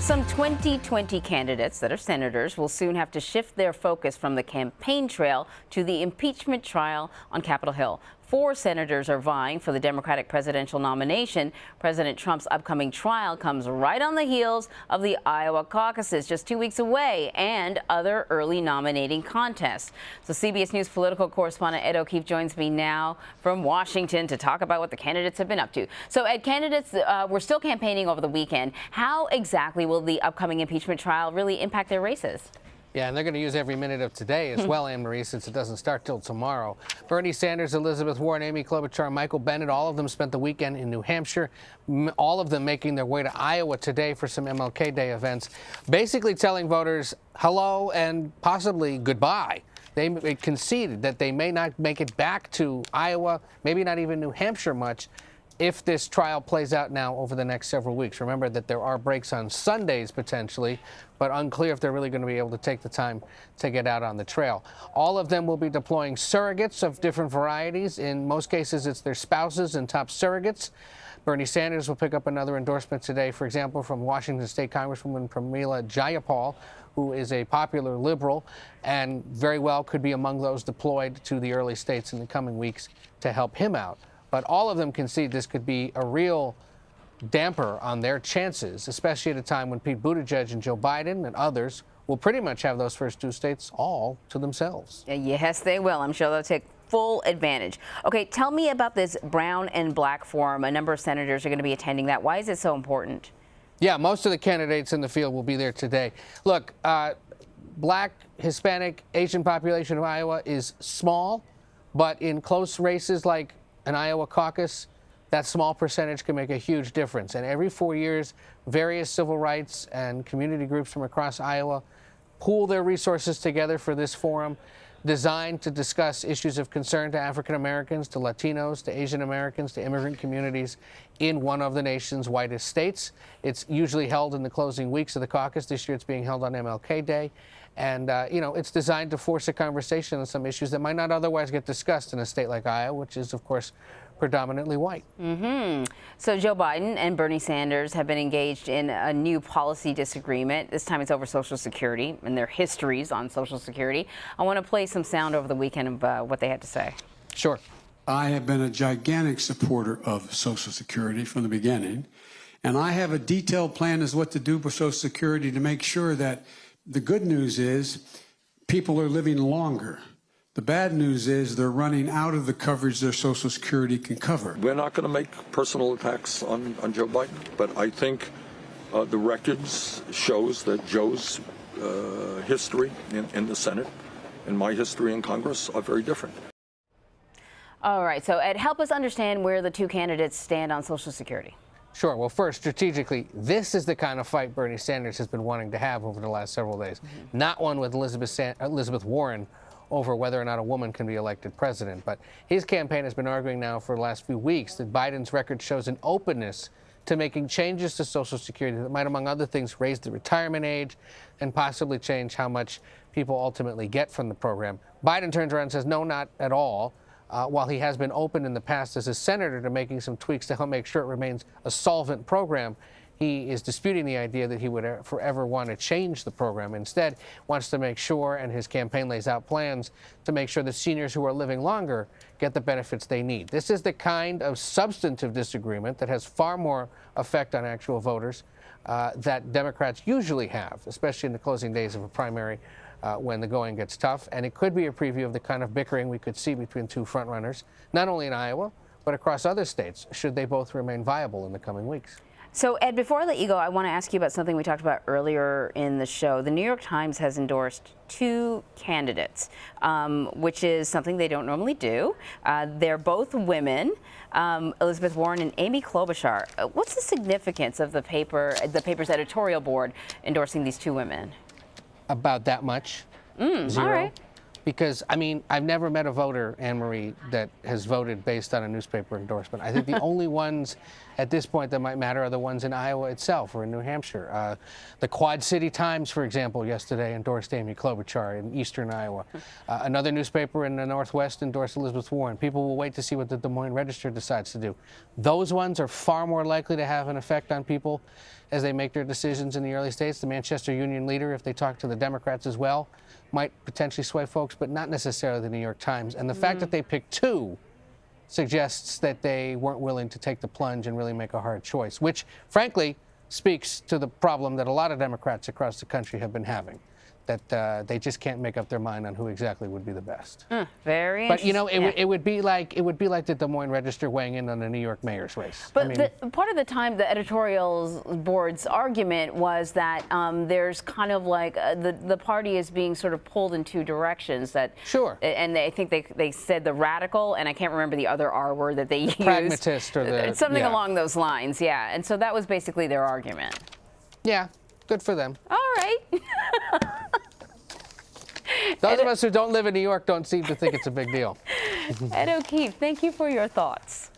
Some 2020 candidates that are senators will soon have to shift their focus from the campaign trail to the impeachment trial on Capitol Hill. 4 senators are vying for the Democratic presidential nomination. President Trump's upcoming trial comes right on the heels of the Iowa caucuses, just 2 weeks away, and other early nominating contests. So CBS News political correspondent Ed O'Keefe joins me now from Washington to talk about what the candidates have been up to. So, Ed, candidates were still campaigning over the weekend. How exactly will the upcoming impeachment trial really impact their races? Yeah, and they're going to use every minute of today as well, Anne-Marie, since it doesn't start till tomorrow. Bernie Sanders, Elizabeth Warren, Amy Klobuchar, Michael Bennet, all of them spent the weekend in New Hampshire, all of them making their way to Iowa today for some MLK Day events, basically telling voters hello and possibly goodbye. They conceded that they may not make it back to Iowa, maybe not even New Hampshire much, if this trial plays out now over the next several weeks. Remember that there are breaks on Sundays potentially, but unclear if they're really going to be able to take the time to get out on the trail. All of them will be deploying surrogates of different varieties. In most cases, it's their spouses and top surrogates. Bernie Sanders will pick up another endorsement today, for example, from Washington State Congresswoman Pramila Jayapal, who is a popular liberal and very well could be among those deployed to the early states in the coming weeks to help him out. But all of them concede this could be a real damper on their chances, especially at a time when Pete Buttigieg and Joe Biden and others will pretty much have those first 2 states all to themselves. Yes, they will. I'm sure they'll take full advantage. Okay, tell me about this brown and black forum. A number of senators are going to be attending that. Why is it so important? Yeah, most of the candidates in the field will be there today. Look, black, Hispanic, Asian population of Iowa is small, but in close races like an Iowa caucus, that small percentage can make a huge difference. And every 4 years, various civil rights and community groups from across Iowa pool their resources together for this forum, designed to discuss issues of concern to African Americans, to Latinos, to Asian Americans, to immigrant communities in one of the nation's whitest states. It's usually held in the closing weeks of the caucus. This year it's being held on MLK Day. And, it's designed to force a conversation on some issues that might not otherwise get discussed in a state like Iowa, which is, of course, predominantly white. So Joe Biden and Bernie Sanders have been engaged in a new policy disagreement. This time it's over Social Security and their histories on Social Security. I want to play some sound over the weekend of what they had to say. Sure. I have been a gigantic supporter of Social Security from the beginning, and I have a detailed plan as what to do with Social Security to make sure that the good news is people are living longer. The bad news is they're running out of the coverage their Social Security can cover. We're not going to make personal attacks on Joe Biden, but I think the records shows that Joe's history in the Senate and my history in Congress are very different. All right, so Ed, help us understand where the 2 candidates stand on Social Security. Sure. Well, first, strategically, this is the kind of fight Bernie Sanders has been wanting to have over the last several days, not one with Elizabeth Warren over whether or not a woman can be elected president. But his campaign has been arguing now for the last few weeks that Biden's record shows an openness to making changes to Social Security that might, among other things, raise the retirement age and possibly change how much people ultimately get from the program. Biden turns around and says, no, not at all. While he has been open in the past as a senator to making some tweaks to help make sure it remains a solvent program, he is disputing the idea that he would forever want to change the program. Instead, wants to make sure, and his campaign lays out plans to make sure that seniors who are living longer get the benefits they need. This is the kind of substantive disagreement that has far more effect on actual voters that Democrats usually have, especially in the closing days of a primary when the going gets tough. And it could be a preview of the kind of bickering we could see between 2 frontrunners, not only in Iowa, but across other states, should they both remain viable in the coming weeks. So, Ed, before I let you go, I want to ask you about something we talked about earlier in the show. The New York Times has endorsed 2 candidates, which is something they don't normally do. They're both women, Elizabeth Warren and Amy Klobuchar. What's the significance of the paper's editorial board endorsing these 2 women? About that much. 0. All right. Because, I mean, I've never met a voter, Anne-Marie, that has voted based on a newspaper endorsement. I think the only ones at this point that might matter are the ones in Iowa itself or in New Hampshire. The Quad City Times, for example, yesterday endorsed Amy Klobuchar in eastern Iowa. Another newspaper in the Northwest endorsed Elizabeth Warren. People will wait to see what the Des Moines Register decides to do. Those ones are far more likely to have an effect on people as they make their decisions in the early states. The Manchester Union Leader, if they talk to the Democrats as well, might potentially sway folks, but not necessarily the New York Times. And the fact that they picked two suggests that they weren't willing to take the plunge and really make a hard choice, which, frankly, speaks to the problem that a lot of Democrats across the country have been having, that they just can't make up their mind on who exactly would be the best. Very But you know, interesting. it would be like the Des Moines Register weighing in on the New York mayor's race. But I mean, part of the time, the editorial board's argument was that there's kind of like the party is being sort of pulled in two directions. That Sure. And I think they said the radical, and I can't remember the other R word that they used. Pragmatist or the something yeah. along those lines. Yeah, and so that was basically their argument. Yeah, good for them. All right. Those of us who don't live in New York don't seem to think it's a big deal. Ed O'Keefe, thank you for your thoughts.